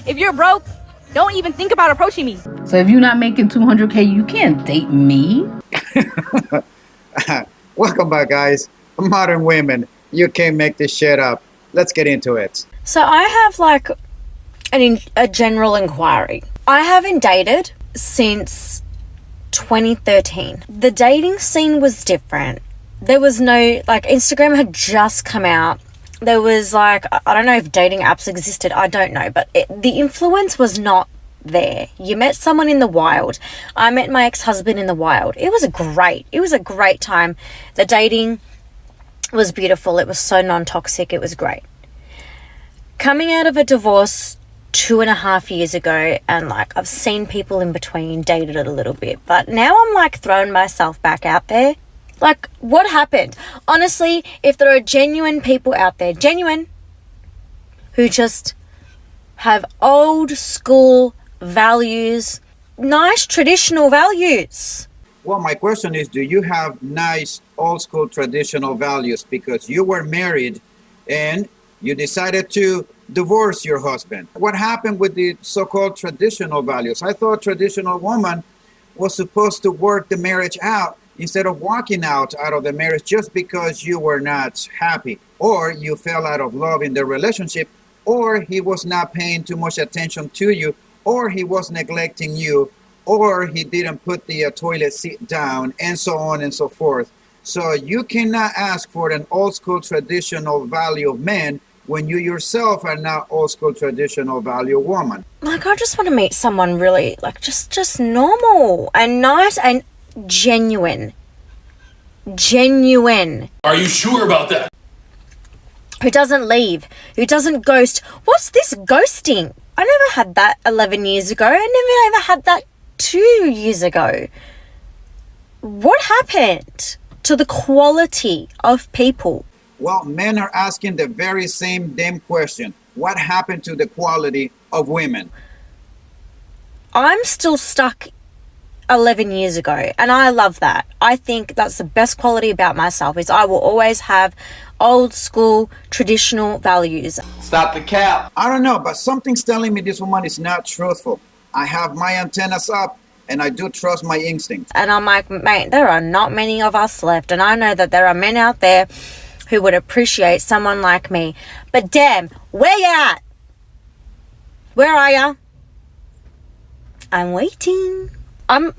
If you're broke, don't even think about approaching me. So if you're not making $200K, you can't date me. Welcome back, guys. Modern women, you can't make this shit up. Let's get into it. So I have like a general inquiry. I haven't dated since 2013. The dating scene was different. There was no, like, Instagram had just come out. There was like, I don't know if dating apps existed, I don't know, but the influence was not there. You met someone in the wild. I met my ex-husband in the wild. It was a great time. The dating was beautiful. It was so non-toxic. It was great. Coming out of a divorce 2.5 years ago, and like I've seen people in between, dated it a little bit, but now I'm like throwing myself back out there. Like, what happened? Honestly, if there are genuine people out there, who just have old school values, nice traditional values. Well, my question is, do you have nice old school traditional values? Because you were married and you decided to divorce your husband. What happened with the so-called traditional values? I thought traditional woman was supposed to work the marriage out instead of walking out of the marriage just because you were not happy, or you fell out of love in the relationship, or he was not paying too much attention to you, or he was neglecting you, or he didn't put the toilet seat down, and so on and so forth. So you cannot ask for an old school traditional value of man when you yourself are not old school traditional value woman. Like, I just want to meet someone really, like, just normal and nice and genuine. Are you sure about that? Who doesn't leave, who doesn't ghost. What's this ghosting? I never had that 11 years ago. I never ever had that 2 years ago. What happened to the quality of people? Well, men are asking the very same damn question. What happened to the quality of women? I'm still stuck 11 years ago, and I love that. I think that's the best quality about myself, is I will always have old school traditional values. Stop the cap. I don't know, but something's telling me this woman is not truthful. I have my antennas up and I do trust my instincts. And I'm like, mate, there are not many of us left, and I know that there are men out there who would appreciate someone like me. But damn, where you at? Where are ya? I'm waiting. I'm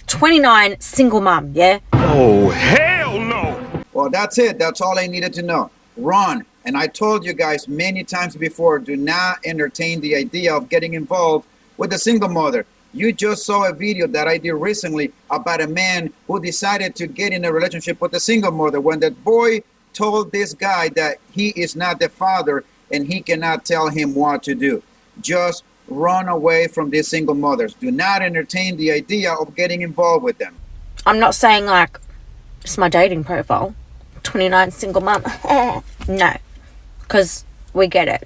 29, single mom, yeah? Oh, hell no! Well, that's it. That's all I needed to know. Run. And I told you guys many times before, do not entertain the idea of getting involved with a single mother. You just saw a video that I did recently about a man who decided to get in a relationship with a single mother when that boy told this guy that he is not the father and he cannot tell him what to do. Just run away from these single mothers. Do not entertain the idea of getting involved with them. I'm not saying like it's my dating profile, 29 single mom. No, because we get it.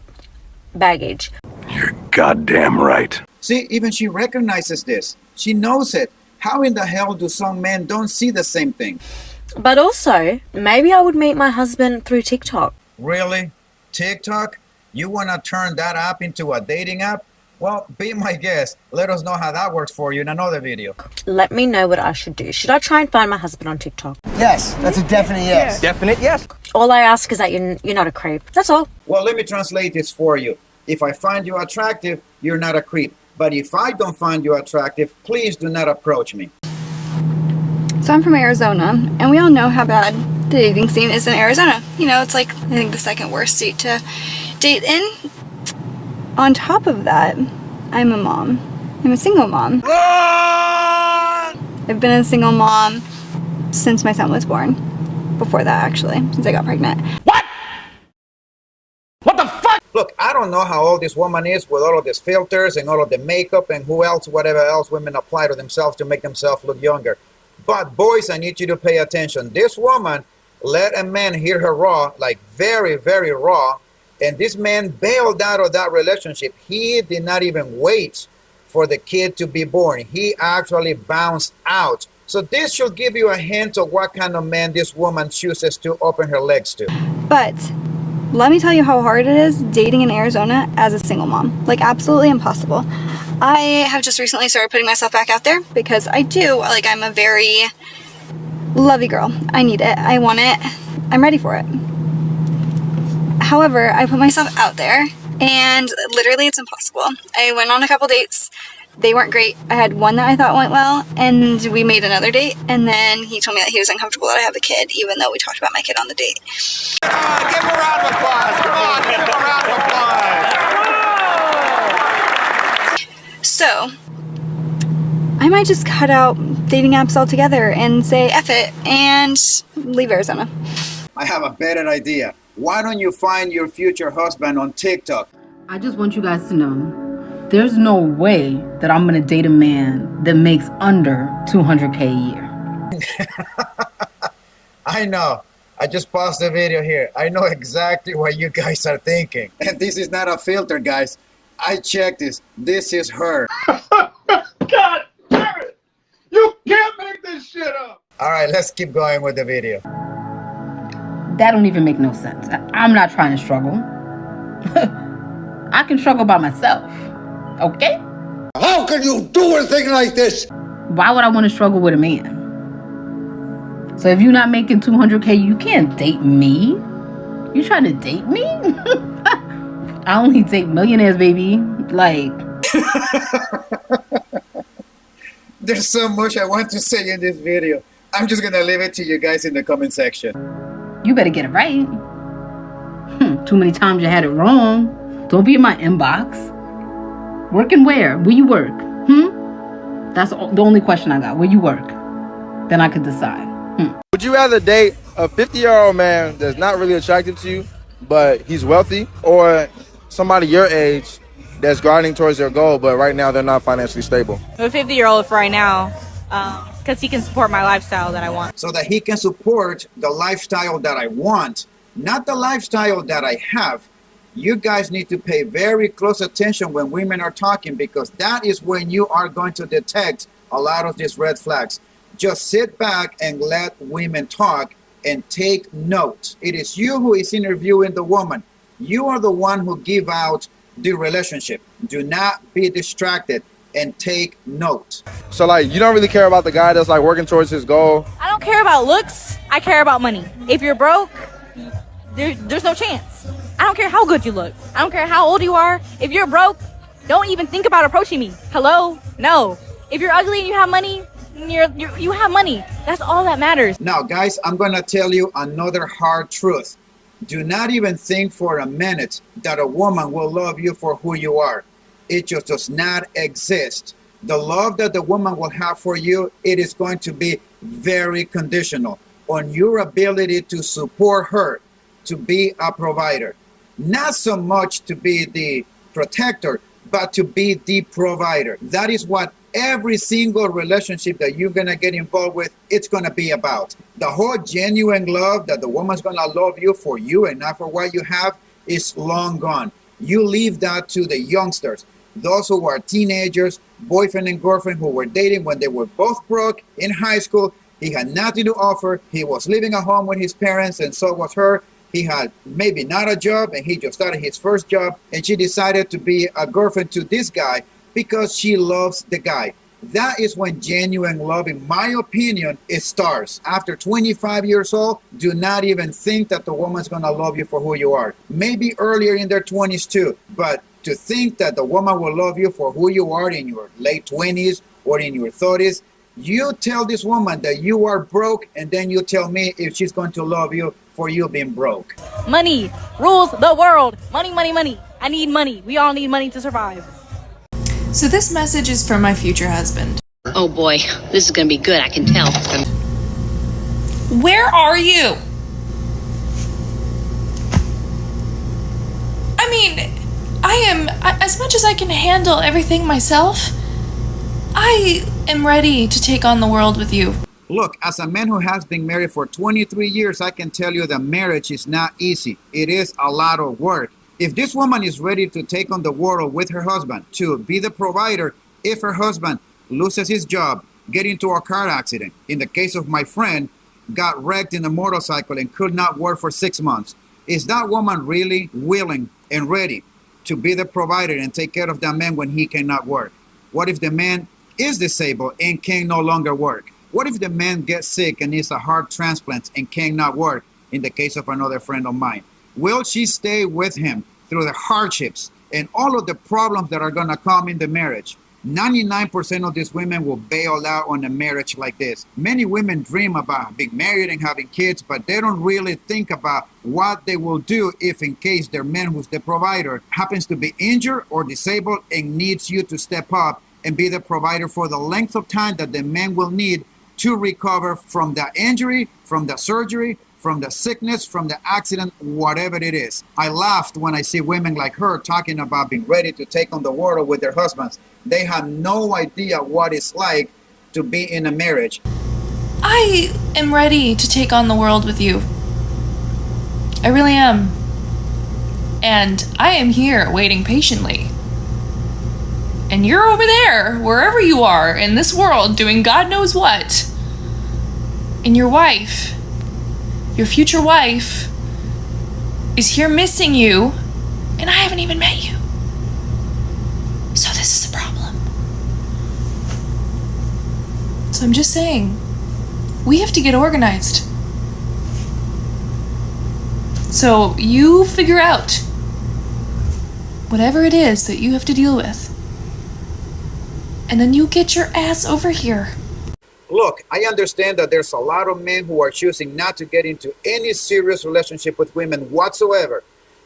Baggage. You're goddamn right. See, even she recognizes this. She knows it. How in the hell do some men don't see the same thing? But also, maybe I would meet my husband through TikTok. Really? TikTok? You want to turn that app into a dating app? Well, be my guest. Let us know how that works for you in another video. Let me know what I should do. Should I try and find my husband on TikTok? Yes, that's a definite yes. Definite yes. All I ask is that you're not a creep. That's all. Well, let me translate this for you. If I find you attractive, you're not a creep. But if I don't find you attractive, please do not approach me. So I'm from Arizona, and we all know how bad the dating scene is in Arizona. You know, it's like, I think, the second worst state to date in. On top of that, I'm a mom. I'm a single mom. I've been a single mom since my son was born. Before that, actually, since I got pregnant. What? What the fuck? Look, I don't know how old this woman is with all of these filters and all of the makeup and whatever else women apply to themselves to make themselves look younger. But boys, I need you to pay attention. This woman let a man hear her raw, like very, very raw. And this man bailed out of that relationship. He did not even wait for the kid to be born. He actually bounced out. So this should give you a hint of what kind of man this woman chooses to open her legs to. But Let me tell you how hard it is dating in Arizona as a single mom. Like, absolutely impossible. I have just recently started putting myself back out there because I do, like, I'm a very lovey girl. I need it. I want it. I'm ready for it. However, I put myself out there and literally it's impossible. I went on a couple dates. They weren't great. I had one that I thought went well, and we made another date, and then he told me that he was uncomfortable that I have a kid, even though we talked about my kid on the date. Give him a round of applause. Come on, give him a round of applause. So, I might just cut out dating apps altogether and say F it and leave Arizona. I have a better idea. Why don't you find your future husband on TikTok? I just want you guys to know there's no way that I'm gonna date a man that makes under 200K a year. I know. I just paused the video here. I know exactly what you guys are thinking. And this is not a filter, guys. I checked this. This is her. God damn it! You can't make this shit up! All right, let's keep going with the video. That don't even make no sense. I'm not trying to struggle. I can struggle by myself. Okay? How can you do a thing like this? Why would I want to struggle with a man? So if you're not making 200K, you can't date me. You trying to date me? I only date millionaires, baby. Like... There's so much I want to say in this video. I'm just gonna leave it to you guys in the comment section. You better get it right. Too many times you had it wrong. Don't be in my inbox. Working where? Where you work? That's the only question I got. Where you work? Then I could decide. Would you rather date a 50-year-old man that's not really attractive to you, but he's wealthy, or somebody your age that's grinding towards their goal, but right now they're not financially stable? I'm a 50-year-old for right now, because he can support my lifestyle that I want. So that he can support the lifestyle that I want, not the lifestyle that I have. You guys need to pay very close attention when women are talking, because that is when you are going to detect a lot of these red flags. Just sit back and let women talk and take note. It is you who is interviewing the woman. You are the one who give out the relationship. Do not be distracted and take note. So like, you don't really care about the guy that's like working towards his goal? I don't care about looks. I care about money. If you're broke, there's no chance. I don't care how good you look. I don't care how old you are. If you're broke, don't even think about approaching me. Hello? No. If you're ugly and you have money, you have money. That's all that matters. Now, guys, I'm going to tell you another hard truth. Do not even think for a minute that a woman will love you for who you are. It just does not exist. The love that the woman will have for you, it is going to be very conditional on your ability to support her, to be a provider. Not so much to be the protector, but to be the provider. That is what every single relationship that you're going to get involved with, it's going to be about. The whole genuine love that the woman's going to love you for you and not for what you have is long gone. You leave that to the youngsters, those who are teenagers, boyfriend and girlfriend who were dating when they were both broke in high school. He had nothing to offer. He was living at home with his parents, and so was her. He had maybe not a job, and he just started his first job, and she decided to be a girlfriend to this guy because she loves the guy. That is when genuine love, in my opinion, it starts. After 25 years old, do not even think that the woman's going to love you for who you are. Maybe earlier in their 20s too, but to think that the woman will love you for who you are in your late 20s or in your 30s, you tell this woman that you are broke, and then you tell me if she's going to love you for you being broke. Money rules the world. Money, money, money. I need money. We all need money to survive. So this message is from my future husband. Oh boy, this is gonna be good, I can tell. Where are you? I mean, as much as I can handle everything myself, I am ready to take on the world with you. Look, as a man who has been married for 23 years, I can tell you that marriage is not easy. It is a lot of work. If this woman is ready to take on the world with her husband, to be the provider, if her husband loses his job, get into a car accident, in the case of my friend, got wrecked in a motorcycle and could not work for 6 months, Is that woman really willing and ready to be the provider and take care of that man when he cannot work? What if the man is disabled and can no longer work? What if the man gets sick and needs a heart transplant and cannot work, in the case of another friend of mine? Will she stay with him through the hardships and all of the problems that are going to come in the marriage? 99% of these women will bail out on a marriage like this. Many women dream about being married and having kids, but they don't really think about what they will do if in case their man, who's the provider, happens to be injured or disabled and needs you to step up and be the provider for the length of time that the man will need to recover from the injury, from the surgery, from the sickness, from the accident, whatever it is. I laughed when I see women like her talking about being ready to take on the world with their husbands. They have no idea what it's like to be in a marriage. I am ready to take on the world with you. I really am. And I am here waiting patiently. And you're over there, wherever you are in this world, doing God knows what. And your wife, your future wife, is here missing you, and I haven't even met you. So this is the problem. So I'm just saying, we have to get organized. So you figure out whatever it is that you have to deal with. And then you get your ass over here. Look, I understand that there's a lot of men who are choosing not to get into any serious relationship with women whatsoever,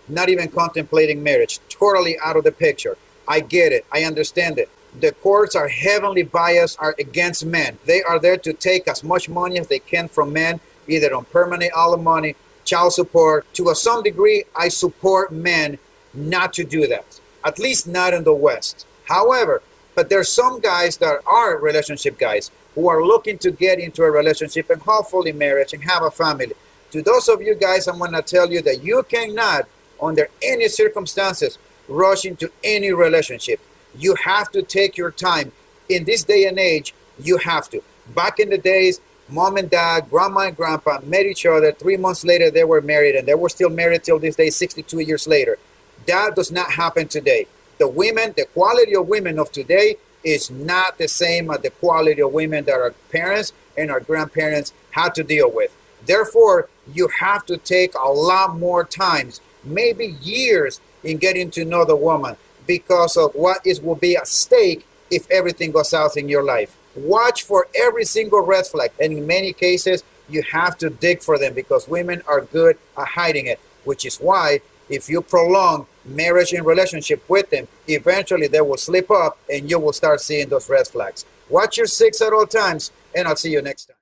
not even contemplating marriage, totally out of the picture. I get it. I understand it. The courts are heavily biased, are against men. They are there to take as much money as they can from men, either on permanent alimony, child support. To some degree, I support men not to do that, at least not in the West. However, but there's some guys that are relationship guys who are looking to get into a relationship and hopefully marriage and have a family. To those of you guys, I'm going to tell you that you cannot, under any circumstances, rush into any relationship. You have to take your time. In this day and age, you have to. Back in the days, mom and dad, grandma and grandpa met each other. 3 months later, they were married, and they were still married till this day, 62 years later. That does not happen today. The women, the quality of women of today is not the same as the quality of women that our parents and our grandparents had to deal with. Therefore, you have to take a lot more times, maybe years, in getting to know the woman because of what will be at stake if everything goes south in your life. Watch for every single red flag, and in many cases, you have to dig for them because women are good at hiding it, which is why if you prolong marriage and relationship with them, eventually they will slip up and you will start seeing those red flags. Watch your six at all times, and I'll see you next time.